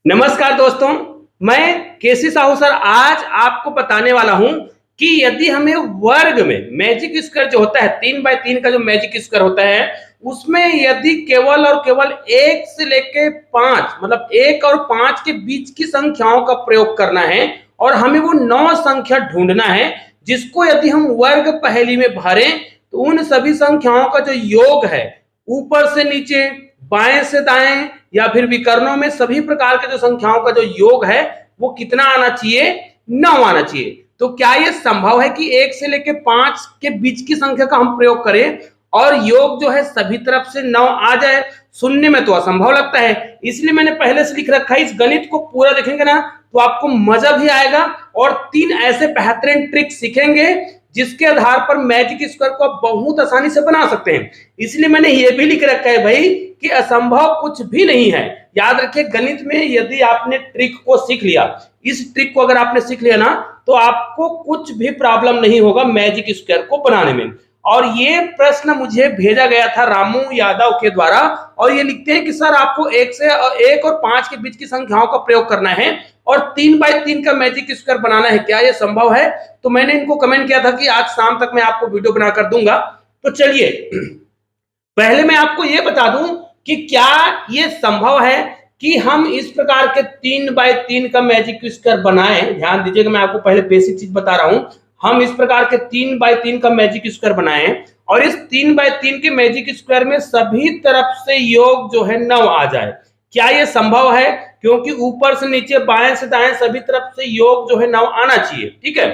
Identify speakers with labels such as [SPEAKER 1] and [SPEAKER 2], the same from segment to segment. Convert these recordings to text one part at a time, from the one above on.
[SPEAKER 1] नमस्कार दोस्तों, मैं केसी साहू सर आज आपको बताने वाला हूं कि यदि हमें वर्ग में मैजिक स्क्वायर जो होता है 3x3 का जो मैजिक स्क्वायर होता है उसमें यदि केवल और केवल 1 से लेके 5 मतलब 1 और 5 के बीच की संख्याओं का प्रयोग करना है और हमें वो 9 संख्या ढूंढना है जिसको यदि हम वर्ग पहेली में भरें तो उन सभी संख्याओं का जो योग है ऊपर से नीचे, बाएं से दाएं या फिर विकर्णों में सभी प्रकार के जो संख्याओं का जो योग है वो कितना आना चाहिए? 9 आना चाहिए। तो क्या यह संभव है कि 1 से लेकर 5 के बीच की संख्या का हम प्रयोग करें और योग जो है सभी तरफ से 9 आ जाए? सुनने में तो असंभव लगता है, इसलिए मैंने पहले से लिख रखा है। इस गणित को पूरा देखेंगे ना तो आपको मजा भी आएगा और 3 ऐसे बेहतरीन ट्रिक सीखेंगे जिसके आधार पर मैजिक स्क्वायर को आप बहुत आसानी से बना सकते हैं। इसलिए मैंने ये भी लिख रखा है भाई कि असंभव कुछ भी नहीं है। याद रखिए, गणित में यदि आपने ट्रिक को सीख लिया, इस ट्रिक को अगर आपने सीख लिया ना तो आपको कुछ भी प्रॉब्लम नहीं होगा मैजिक स्क्वायर को बनाने में। और ये प्रश्न मुझे भेजा गया था रामू यादव के द्वारा और ये लिखते हैं कि सर आपको 1 और 5 के बीच की संख्याओं का प्रयोग करना है और 3x3 का मैजिक स्क्वायर बनाना है, क्या यह संभव है? तो मैंने इनको कमेंट किया था कि आज शाम तक मैं आपको वीडियो बनाकर दूंगा। तो चलिए पहले मैं आपको यह बता दूं कि क्या यह संभव है कि हम इस प्रकार के 3x3 का मैजिक स्क्वायर बनाएं। ध्यान दीजिएगा, मैं आपको पहले बेसिक चीज बता रहा हूं। हम इस प्रकार के 3x3 का मैजिक स्क्वायर बनाएं और इस 3x3 के मैजिक स्क्वायर में सभी तरफ से योग जो है 9 आ जाए। क्या यह संभव है? क्योंकि ऊपर से नीचे, बाएं से दाएं सभी तरफ से योग जो है 9 आना चाहिए। ठीक है,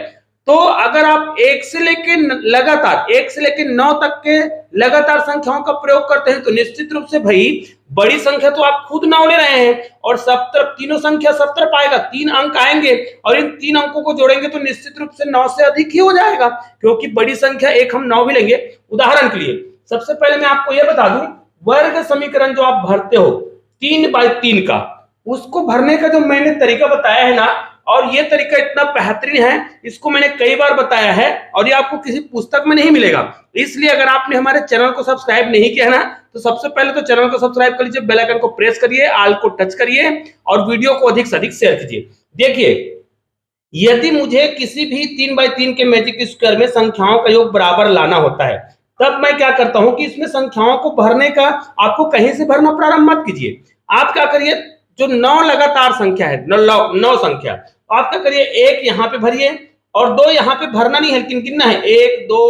[SPEAKER 1] तो अगर आप 1 से लेके 9 तक के लगातार संख्याओं का प्रयोग करते हैं तो निश्चित रूप से भाई बड़ी संख्या तो आप खुद 9 ले रहे हैं और सब तरफ तीनों संख्या सब तरफ आएगा, 3 अंक आएंगे और इन 3 अंकों को जोड़ेंगे तो निश्चित रूप से 9 से अधिक ही हो जाएगा, क्योंकि बड़ी संख्या एक हम 9 भी लेंगे। उदाहरण के लिए सबसे पहले मैं आपको यह बता दूं, वर्ग समीकरण जो आप भरते हो 3x3 का, उसको भरने का जो मैंने तरीका बताया है ना, और ये तरीका इतना बेहतरीन है, इसको मैंने कई बार बताया है और ये आपको किसी पुस्तक में नहीं मिलेगा। इसलिए अगर आपने हमारे चैनल को सब्सक्राइब नहीं किया ना तो सबसे पहले तो चैनल को सब्सक्राइब कर लीजिए, बेल आइकन को प्रेस करिए, ऑल को टच करिए और वीडियो को अधिक से अधिक शेयर कीजिए। देखिए, यदि मुझे किसी भी 3x3 के मैजिक स्क्वायर में संख्याओं का योग बराबर लाना होता है तब मैं क्या करता हूं कि इसमें संख्याओं को भरने का आपको कहीं से भरना प्रारंभ मत कीजिए। आप क्या करिए, जो 9 लगातार संख्या है, 9 संख्या, आप क्या करिए, 1 यहां पे भरिए और 2 यहां पे भरना नहीं है, लेकिन कितना है, 1 2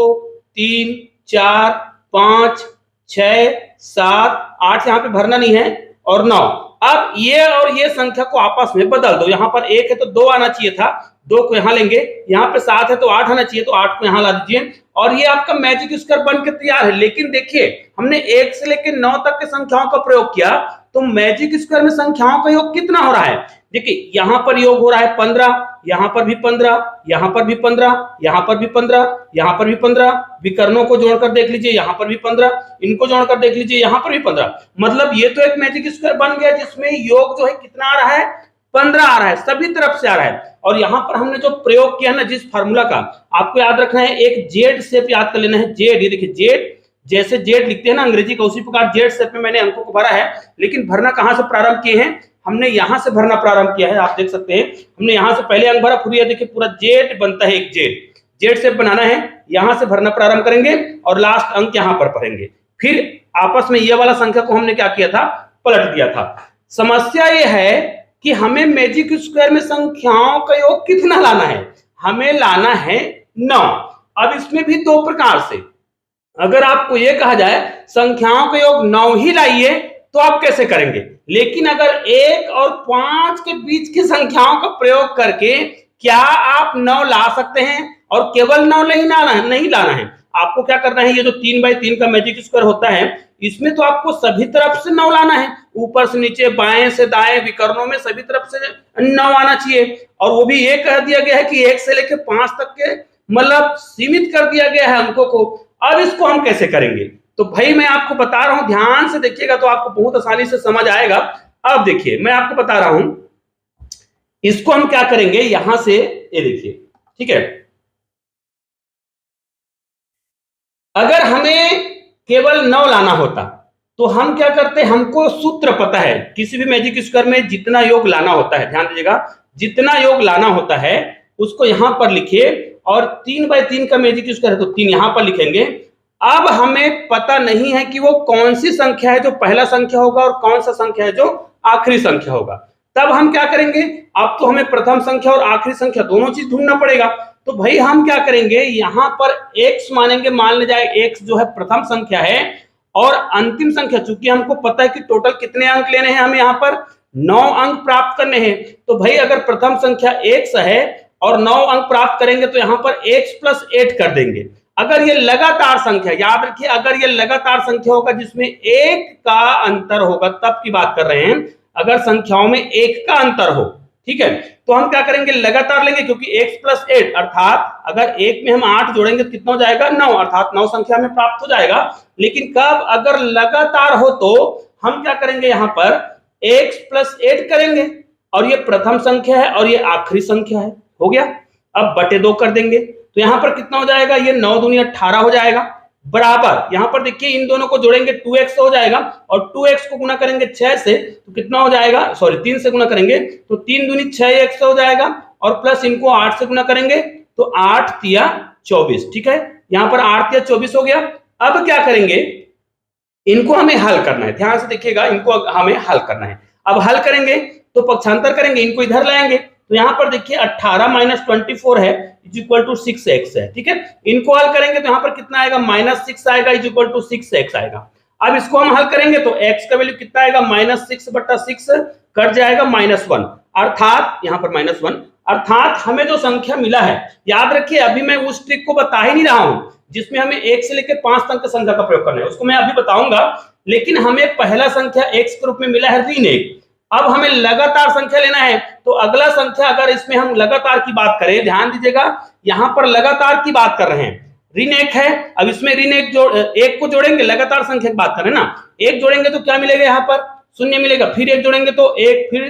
[SPEAKER 1] 3 4 5 6 7 8 यहां पे भरना नहीं है और 9। अब ये और ये संख्या को आपस में बदल दो, यहां पर 1 है तो 2 आना चाहिए था, 2 को यहां लेंगे, यहां पे 7 है तो 8 आना चाहिए तो 8 को यहां ला दीजिए और ये आपका मैजिक स्क्वायर बन के तैयार है। लेकिन देखिए, हमने 1 से लेकर 9 तक के संख्याओं का प्रयोग किया तो मैजिक स्क्वायर में संख्याओं का योग कितना हो रहा है? देखिए, यहां पर योग हो रहा है 15, यहां पर भी 15, यहां पर भी 15, यहां पर भी 15, यहां पर भी 15, विकर्णों को जोड़कर देख लीजिए, यहां पर भी 15, इनको जोड़कर देख लीजिए, यहां पर भी 15। मतलब ये तो एक मैजिक स्क्वायर बन गया जिसमें योग जो है कितना आ रहा है, 15 आ रहा है, सभी तरफ से आ रहा है। और यहां पर हमने जो प्रयोग किया ना जिस फार्मूला का, आपको याद रखना है, एक जेड शेप याद कर लेना है। जेड, ये देखिए जेड, जैसे जेड लिखते हैं ना अंग्रेजी का, उसी प्रकार जेड शेप में मैंने अंकों को भरा है। लेकिन भरना कहां से प्रारंभ किए हैं, हमने यहां से भरना प्रारंभ किया है। आप देख सकते हैं हमने यहां से पहले अंक भरा, फिर देखिए पूरा जेड बनता है, एक जेड शेप बनाना है, यहां से भरना प्रारंभ करेंगे और लास्ट अंक यहां पर भरेंगे। फिर आपस में ये वाला संख्या को हमने क्या किया था, पलट दिया था। समस्या ये है कि हमें मैजिक स्क्वायर में संख्याओं का योग कितना लाना है, हमें लाना है 9। अब इसमें भी 2 प्रकार से, अगर आपको यह कहा जाए संख्याओं का योग 9 ही लाइए तो आप कैसे करेंगे, लेकिन अगर 1 और 5 के बीच की संख्याओं का प्रयोग करके क्या आप 9 ला सकते हैं? और केवल 9 नहीं लाना है, आपको क्या करना है, ये जो 3x3 का मैजिक स्क्वायर होता है इसमें तो आपको सभी तरफ से 9 लाना है, ऊपर से नीचे, बाएं से दाएं, विकर्णों में सभी तरफ से 9 आना चाहिए। और वो भी ये कह दिया गया है कि 1 से लेकर 5 तक के मतलब सीमित कर दिया गया है अंकों को। अब इसको हम कैसे करेंगे? तो भाई मैं आपको बता रहा हूं, ध्यान से देखिएगा तो आपको बहुत आसानी से समझ आएगा। अब देखिए मैं आपको बता रहा हूं, इसको हम क्या करेंगे, यहां से ये देखिए, ठीक है, अगर हमें केवल 9 लाना होता तो हम क्या करते हैं, हमको सूत्र पता है, किसी भी मैजिक स्क्वायर में जितना योग लाना होता है, ध्यान दीजिएगा, जितना योग लाना होता है उसको यहां पर लिखिए, और 3/3 का मैजिक स्क्वायर है तो 3 यहां पर लिखेंगे। अब हमें पता नहीं है कि वो कौन सी संख्या है जो पहला संख्या होगा और कौन सा संख्या है जो आखिरी संख्या होगा। तब हम क्या करेंगे, अब तो हमें प्रथम संख्या और आखिरी संख्या दोनों चीज ढूंढना पड़ेगा। तो भाई हम क्या करेंगे, यहां पर x मानेंगे, मान ले जाए x जो है प्रथम संख्या है, और अंतिम संख्या, चूंकि हमको पता है कि टोटल कितने अंक लेने हैं, हमें यहाँ पर 9 अंक प्राप्त करने हैं। तो भाई अगर प्रथम संख्या x है और 9 अंक प्राप्त करेंगे तो यहाँ पर x + 8 कर देंगे। अगर ये लगातार संख्या, याद रखिए, अगर ये लगातार संख्या होगा जिसमें एक का अंतर होगा, तब की बात कर रहे हैं, अगर संख्याओं में एक का अंतर हो, ठीक है, तो हम क्या करेंगे, लगातार लेंगे, क्योंकि x + 8 अर्थात अगर एक में हम 8 जोड़ेंगे तो कितना हो जाएगा, 9, अर्थात 9 संख्या में प्राप्त हो जाएगा। लेकिन कब, अगर लगातार हो तो हम क्या करेंगे, यहां पर x + 8 करेंगे, और ये प्रथम संख्या है और ये आखिरी संख्या है, हो गया। अब बटे 2 कर देंगे, तो यहां पर कितना हो जाएगा, ये 9 दूनी 18 हो जाएगा, बराबर, यहां पर देखिए इन दोनों को जोड़ेंगे 2x हो जाएगा, और 2x को गुना करेंगे 6 से तो कितना हो जाएगा, सॉरी 3 से गुना करेंगे तो 3 दूनी 6x हो जाएगा, और प्लस इनको 8 से गुना करेंगे तो 8 तिया 24, ठीक है, यहां पर 8 तिया 24 हो गया। अब क्या करेंगे, इनको हमें हल करना है, ध्यान से देखिएगा, इनको हमें हल करना है। अब हल करेंगे तो पक्षांतर करेंगे, इनको इधर लाएंगे, तो यहां पर देखिए 18 - 24 है = 6x है, ठीक है, इनको हल करेंगे तो यहां पर कितना आएगा, -6 आएगा = 6x आएगा। अब इसको हम हल करेंगे तो x का वैल्यू कितना आएगा, -6/6 कट जाएगा -1, अर्थात यहां पर -1, अर्थात हमें जो संख्या मिला है, याद रखिए अभी मैं उस ट्रिक को बता ही नहीं रहा हूं जिसमें हमें 1 से लेकर 5 तक की संख्या का प्रयोग करना है, उसको मैं अभी बताऊंगा, लेकिन हमें पहला संख्या x के रूप में मिला है ऋण 1। अब हमें लगातार संख्या लेना है, तो अगला संख्या, अगर इसमें हम लगातार की बात करें, ध्यान दीजिएगा, यहां पर लगातार की बात कर रहे हैं, ऋण 1 है, अब इसमें ऋण 1 को जोड़ेंगे, लगातार संख्या की बात करें ना, 1 जोड़ेंगे तो क्या मिलेगा, यहां पर 0 मिलेगा, फिर 1 जोड़ेंगे तो 1, फिर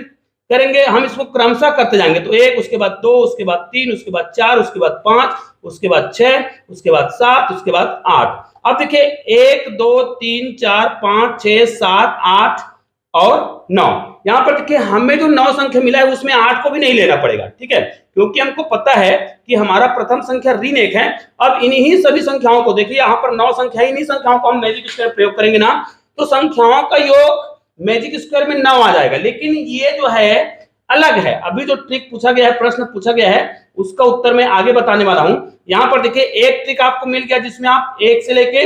[SPEAKER 1] करेंगे हम इसको क्रमशः करते जाएंगे, तो 1, उसके बाद 2, उसके बाद 3, उसके बाद 4, उसके बाद 5, उसके बाद 6, उसके बाद 7, उसके बाद 8। अब देखिए 1 2 3 4 5 6 7 8 और 9, यहां पर देखिए हमें जो 9 संख्या मिला है उसमें 8 को भी नहीं लेना पड़ेगा, ठीक है, क्योंकि हमको पता है कि हमारा प्रथम संख्या ऋण 1 है। अब इन्हीं सभी संख्याओं को देखिए, यहां पर 9 संख्या, इन्हीं संख्याओं को हम मैजिक स्क्वायर प्रयोग करेंगे ना, तो संख्याओं का योग मैजिक स्क्वायर में 9 आ जाएगा। लेकिन ये जो है अलग है, अभी जो ट्रिक पूछा गया है, प्रश्न पूछा गया है, उसका उत्तर मैं आगे बताने वाला हूं। यहां पर देखिए एक ट्रिक आपको मिल गया जिसमें आप 1 से लेके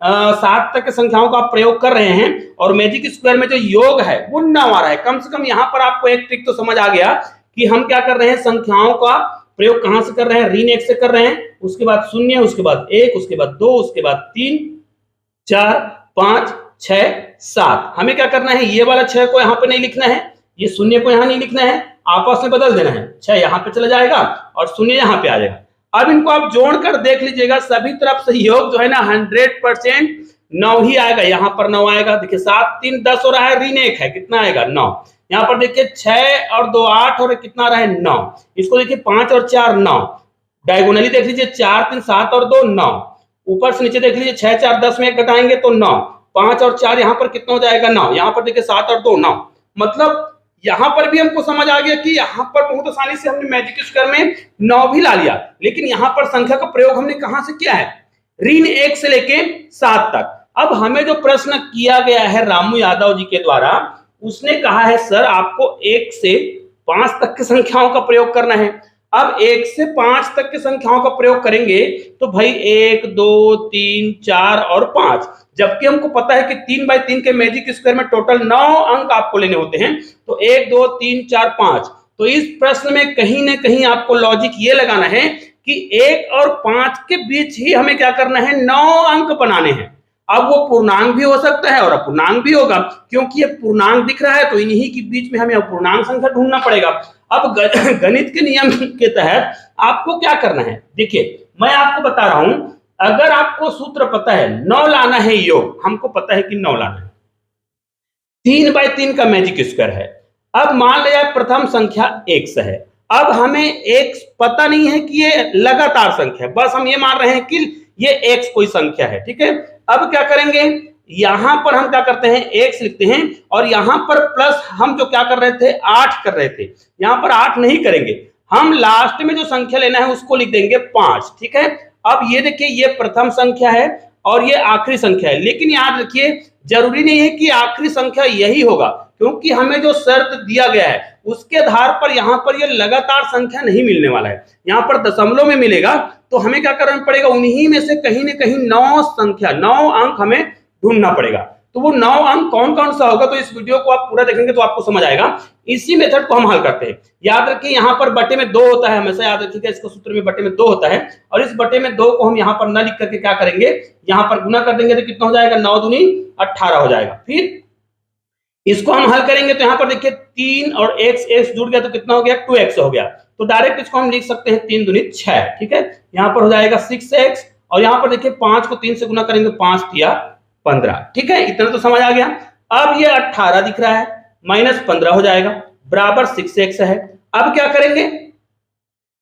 [SPEAKER 1] 7 तक की संख्याओं का प्रयोग कर रहे हैं, और मैजिक स्क्वायर में जो योग है वो 9 आ रहा है। कम से कम यहां पर आपको एक ट्रिक तो समझ आ गया कि हम क्या कर रहे हैं, संख्याओं का प्रयोग कहां से कर रहे हैं, ऋण 1 से कर रहे हैं, उसके बाद 0, उसके बाद 1, उसके बाद 2, उसके बाद 3 4 5 6 7। हमें क्या करना है, ये वाला 6 को यहाँ पे नहीं लिखना है, ये 0 को यहाँ नहीं लिखना है, आपस में बदल देना है, 6 यहाँ पे चला जाएगा और 0 यहाँ पे आ जाएगा। अब इनको आप जोड़कर देख लीजिएगा, सभी तरफ से योग जो है ना 100% 9 ही आएगा, यहाँ पर 9 आएगा। देखिए 7 3 10 हो रहा है, ऋण 1 है, कितना आएगा 9। यहाँ पर देखिए 6 और 2 8 और कितना रहा है 9। इसको देखिए 5 और 4 9, डायगोनली देख लीजिए 4 3 7 और 2 9, ऊपर से नीचे देख लीजिए 6 4 10 में 1 घटाएंगे तो 9, 5 और 4 यहाँ पर कितना हो जाएगा 9, यहाँ पर देखिए 7 और 2 9। मतलब यहां पर भी हमको समझ आ गया कि यहां पर बहुत आसानी से हमने मैजिक स्क्वायर में 9 भी ला लिया, लेकिन यहां पर संख्या का प्रयोग हमने कहां से किया है, ऋण 1 से लेके 7 तक। अब हमें जो प्रश्न किया गया है रामू यादव जी के द्वारा, उसने कहा है सर आपको 1 से 5 तक की संख्याओं का प्रयोग करना है। अब 1 से 5 तक की संख्याओं का प्रयोग करेंगे तो भाई 1 2 3 4 और 5, जबकि हमको पता है कि 3/3 के मैजिक स्क्वायर में टोटल 9 अंक आपको लेने होते हैं, तो 1 2 3 4 5। तो इस प्रश्न में कहीं ना कहीं आपको लॉजिक ये लगाना है कि 1 और 5 के बीच ही हमें क्या करना है, 9 अंक बनाने हैं। अब वो पूर्णांक भी हो सकता है और अपूर्णांक भी होगा, क्योंकि ये पूर्णांक दिख रहा है तो इन्हीं के बीच में हमें अपूर्णांक संख्या ढूंढना पड़ेगा। अब गणित के नियम के तहत आपको क्या करना है, देखिए मैं आपको बता रहा हूं, अगर आपको सूत्र पता है 9 लाना है योग, हमको पता है कि 9 लाना है, 3/3 का मैजिक स्क्वायर है। अब मान लिया प्रथम संख्या x है, अब हमें x पता नहीं है कि ये लगातार संख्या है, बस हम ये मान रहे हैं कि ये x कोई संख्या है, ठीक है। अब क्या करेंगे, यहां पर हम क्या करते हैं, x लिखते हैं, और यहां पर प्लस हम जो क्या कर रहे थे, 8 कर रहे थे, यहां पर 8 नहीं करेंगे, हम लास्ट में जो संख्या लेना है उसको लिख देंगे 5। ठीक है, अब ये देखिए, ये प्रथम संख्या है और ये आखिरी संख्या है, लेकिन याद रखिए जरूरी नहीं है कि आखिरी संख्या यही होगा, क्योंकि हमें जो शर्त दिया गया है उसके आधार पर यहाँ पर ये लगातार संख्या नहीं मिलने वाला है, यहाँ पर दशमलव में मिलेगा। तो हमें क्या करना पड़ेगा, उन्हीं में से कहीं ना कहीं 9 संख्या, 9 अंक हमें ढूंढना पड़ेगा। तो वो 9 अंक कौन कौन सा होगा, तो इस वीडियो को आप पूरा देखेंगे तो आपको समझ आएगा। इसी मेथड को हम हल करते हैं। याद रखिए यहाँ पर बटे में 2 होता है, हमेशा याद रखिएगा, इसको सूत्र में बटे में 2 होता है, और इस बटे में 2 को हम यहाँ पर न लिख करके क्या करेंगे, यहाँ पर गुना कर देंगे, तो कितना हो जाएगा, 9 दूनी 18 हो जाएगा। फिर इसको हम हल करेंगे तो यहाँ पर देखिए 3 और x जुड़ गया तो कितना हो गया, 2x हो गया। तो डायरेक्ट इसको हम लिख सकते हैं 3 दूनी 6। ठीक है, यहाँ पर हो जाएगा 6x, और यहाँ पर देखिए 5 को 3 से गुना करेंगे, 5 तिया 15। ठीक है, इतना तो समझ आ गया। अब ये 18 दिख रहा है, माइनस 15 हो जाएगा, बराबर 6x है। अब क्या करेंगे,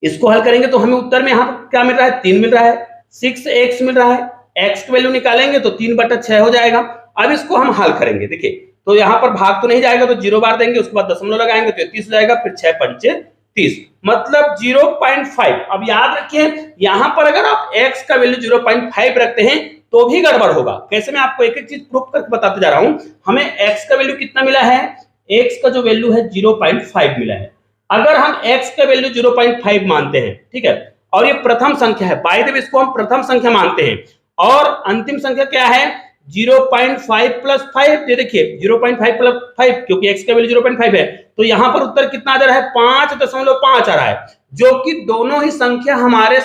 [SPEAKER 1] इसको हल करेंगे तो हमें उत्तर में यहाँ पर क्या मिल रहा है, 3 मिल रहा है, 6x मिल रहा है, x की वैल्यू निकालेंगे तो 3/6 हो जाएगा। अब इसको हम हल करेंगे, देखिए तो यहाँ पर भाग तो नहीं जाएगा, तो 0 बार देंगे, उसके बाद दशमलव लगाएंगे तो 30 हो जाएगा, फिर 6 पंचे 30, मतलब 0.5। अब याद रखिए यहाँ पर अगर आप x का वैल्यू 0.5 रखते हैं तो भी गड़बड़ होगा। कैसे, मैं आपको एक एक चीज प्रूफ करके बताते जा रहा हूं। हमें x का वैल्यू कितना मिला है, x का जो वैल्यू है 0.5 मिला है। अगर हम x का वैल्यू 0.5 मानते हैं, ठीक है, और ये प्रथम संख्या है, बाय द वे इसको हम प्रथम संख्या मानते हैं, और अंतिम संख्या क्या है, 0.5 प्लस 5, ये देखिए 0.5 प्लस 5, क्योंकि x का वैल्यू 0.5 है, तो यहां पर उत्तर कितना आ जा रहा है, 5.5 आ रहा है, जो कि दोनों ही संख्या हमारे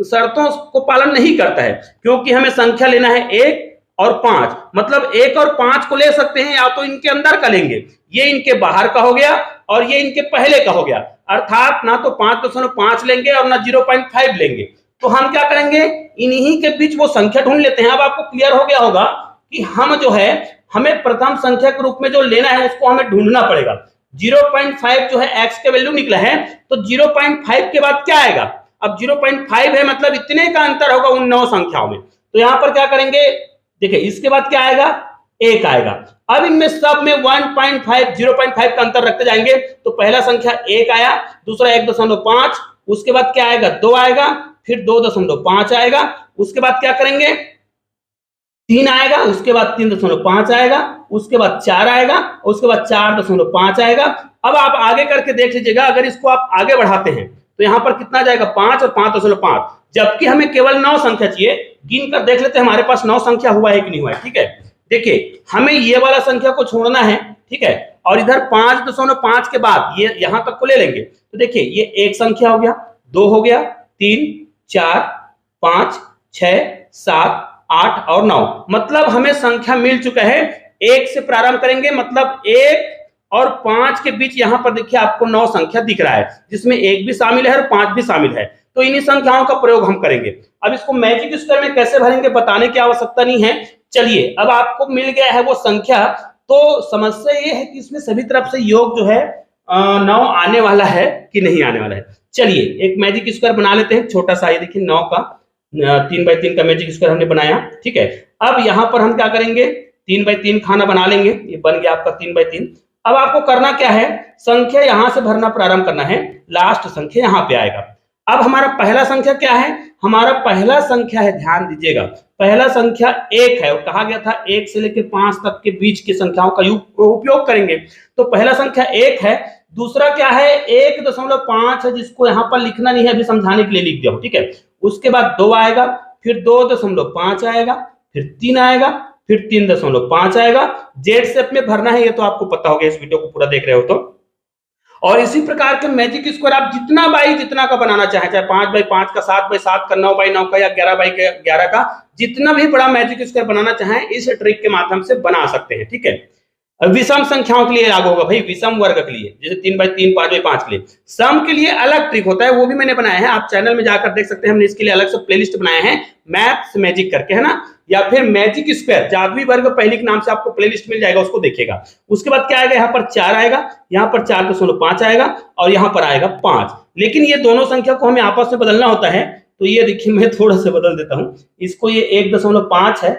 [SPEAKER 1] शर्तों को पालन नहीं करता है, क्योंकि हमें संख्या लेना है 1 और 5, मतलब 1 और 5 को ले सकते हैं, या तो इनके अंदर का लेंगे, ये इनके बाहर का हो गया और ये इनके पहले का हो गया, अर्थात ना तो 5.5 लेंगे और ना 0.5 लेंगे। तो हम क्या करेंगे, इन्हीं के बीच वो संख्या ढूंढ लेते हैं। अब आपको क्लियर हो गया होगा कि हम जो है, हमें प्रथम संख्या के रूप में जो लेना है उसको हमें ढूंढना पड़ेगा। 0.5 जो है x के वैल्यू निकला है, तो 0.5 के बाद क्या आएगा, अब 0.5 है, मतलब इतने का अंतर होगा उन 9 संख्याओं में। तो यहां पर क्या करेंगे, देखिए इसके बाद क्या आएगा, 1 आएगा। अब इनमें सब में 1.5 0.5 का अंतर रखते जाएंगे, तो पहला संख्या 1 आया, दूसरा 1.5, उसके बाद क्या आएगा, 2 आएगा, फिर 2.5 आएगा, उसके बाद क्या करेंगे, 3 आएगा, उसके बाद 3.5 आएगा, उसके बाद 4 आएगा, उसके बाद 4.5 आएगा। अब आप आगे करके देख लीजिएगा, अगर इसको आप आगे बढ़ाते हैं तो यहां पर कितना जाएगा, 5 और 5.5, जबकि हमें केवल 9 संख्या चाहिए। गिन कर देख लेते हैं हमारे पास 9 संख्या हुआ है कि नहीं हुआ है। ठीक है, देखिए हमें ये वाला संख्या को छोड़ना है, ठीक है, और इधर 5.5 के बाद ये यहां तक को ले लेंगे, तो देखिए ये एक संख्या हो गया, 2 हो गया, 3 4 5 6 7 8 और 9, मतलब हमें संख्या मिल चुका है। 1 से प्रारंभ करेंगे, मतलब 1 और 5 के बीच यहां पर देखिए आपको 9 संख्या दिख रहा है, जिसमें 1 भी शामिल है और 5 भी शामिल है। तो इन्हीं संख्याओं का प्रयोग हम करेंगे। अब इसको मैजिक स्क्वायर में कैसे भरेंगे बताने की आवश्यकता नहीं है। चलिए, अब आपको मिल गया है वो संख्या, तो समस्या ये है कि इसमें सभी तरफ से योग जो है 9 आने वाला है कि नहीं आने वाला है। चलिए एक मैजिक स्क्वायर बना लेते हैं, छोटा सा, ये देखिए 9 का 3x3 का मैजिक स्क्वायर हमने बनाया। ठीक है, अब यहां पर हम क्या करेंगे, 3x3 खाना बना लेंगे, ये बन गया आपका 3x3। अब आपको करना क्या है, संख्या यहां से भरना प्रारंभ करना है, लास्ट संख्या यहां पे आएगा। अब हमारा पहला संख्या क्या है, हमारा पहला संख्या है, ध्यान दीजिएगा, पहला संख्या 1 है, और कहा गया था 1 से लेकर 5 तक के बीच की संख्याओं का उपयोग करेंगे। तो पहला संख्या 1 है। दूसरा क्या है, 1.5 है, जिसको यहां पर लिखना नहीं है, अभी समझाने के लिए लिख दिया। ठीक है, उसके बाद 2 आएगा, फिर 2.5 आएगा, फिर 3 आएगा, फिर 3.5 आएगा। जेड शेप में भरना है, ये तो आपको पता होगा, इस वीडियो को पूरा देख रहे हो तो। और इसी प्रकार के मैजिक स्क्वायर आप जितना बाई जितना का बनाना चाहे, चाहे 5x5 का, 7x7 का, 9x9 का, या 11x11 का, जितना भी बड़ा मैजिक स्क्वायर बनाना चाहें इस ट्रिक के माध्यम से बना सकते हैं। ठीक है, विषम संख्याओं के लिए लागू होगा भाई, विषम वर्ग के लिए, जैसे 3x3 5x5 के लिए। सम के लिए अलग ट्रिक होता है, वो भी मैंने बनाया है, आप चैनल में जाकर देख सकते हैं, हमने इसके लिए अलग से प्लेलिस्ट बनाया है, मैथ्स मैजिक करके, है ना, या फिर मैजिक स्क्वायर जादुई वर्ग पहली के नाम से आपको प्लेलिस्ट मिल जाएगा, उसको देखिएगा। उसके बाद क्या आएगा, यहाँ पर 4 आएगा, यहाँ पर 4.5 आएगा, और यहाँ पर आएगा 5। लेकिन ये दोनों संख्या को हमें आपस में बदलना होता है, तो ये देखिए मैं थोड़ा सा बदल देता हूँ, इसको ये 1.5 है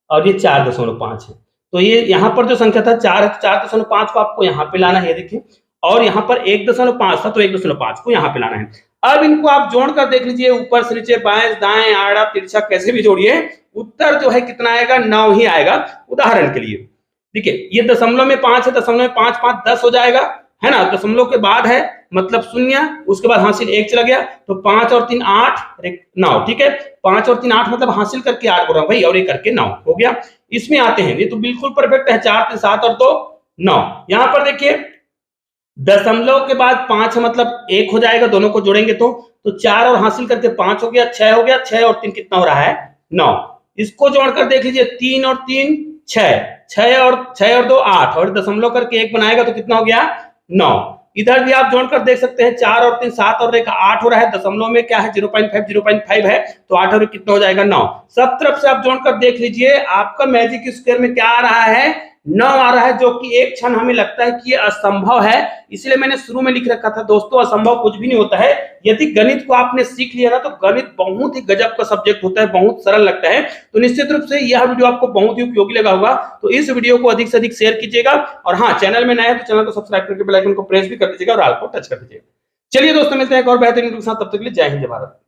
[SPEAKER 1] और ये 4.5 है। तो ये यहाँ पर जो संख्या था 4 है, तो 4.5 को आपको यहाँ पे लाना है, ये देखिए, और यहाँ पर 1.5 था तो 1.5 को यहाँ पे लाना है। अब इनको आप जोड़कर देख लीजिए, ऊपर से नीचे, बाएं दाएं आड़ा तिरछा कैसे भी जोड़िए, उत्तर जो है कितना आएगा, 9 ही आएगा। उदाहरण के लिए देखिए, ये दशमलव में 5 है, दशमलव में 5 5 10 हो जाएगा, है ना। दशमलव के बाद है मतलब शून्य, उसके बाद हासिल 1 चला गया, तो 5 और 3 8 9, ठीक है। 5 और 3 8 मतलब हासिल करके 8 बोल रहा हूं भाई, और ये करके 9 हो गया। इसमें आते हैं, ये तो बिल्कुल परफेक्ट है, 4 3 7 और 2 9। यहां पर देखिए दशमलव के बाद 5 है मतलब 1 हो जाएगा, दोनों को जोड़ेंगे तो 4 और हासिल करके 5 हो गया, 6 हो गया, 6 और 3 कितना हो रहा है, 9। इसको जोड़कर देख लीजिए, 3 और 3 6, 6 और 2 8, और दशमलव करके 1 बनाएगा तो कितना हो गया, 9। इधर भी आप जोड़कर देख सकते हैं, 4 और 3 7 और 1 8 हो रहा है, दशमलव में क्या है 0.5 है, तो 8 और कितना हो जाएगा, 9। सब तरफ से आप जोड़कर देख लीजिए, आपका मैजिक स्क्वायर में क्या आ रहा है, 9 आ रहा है, जो कि एक क्षण हमें लगता है कि ये असंभव है। इसलिए मैंने शुरू में लिख रखा था दोस्तों, असंभव कुछ भी नहीं होता है। यदि गणित को आपने सीख लिया ना, तो गणित बहुत ही गजब का सब्जेक्ट होता है, बहुत सरल लगता है। तो निश्चित रूप से यह वीडियो आपको बहुत ही उपयोगी लगा होगा, तो इस वीडियो को अधिक से अधिक शेयर कीजिएगा, और हाँ, चैनल में नए हैं तो चैनल को सब्सक्राइब करके बेल आइकन को प्रेस भी कर दीजिएगा और ऑल को टच कर दीजिएगा। चलिए दोस्तों, मिलते हैं एक और बेहतरीन वीडियो के साथ, तब तक के लिए जय हिंद जय भारत।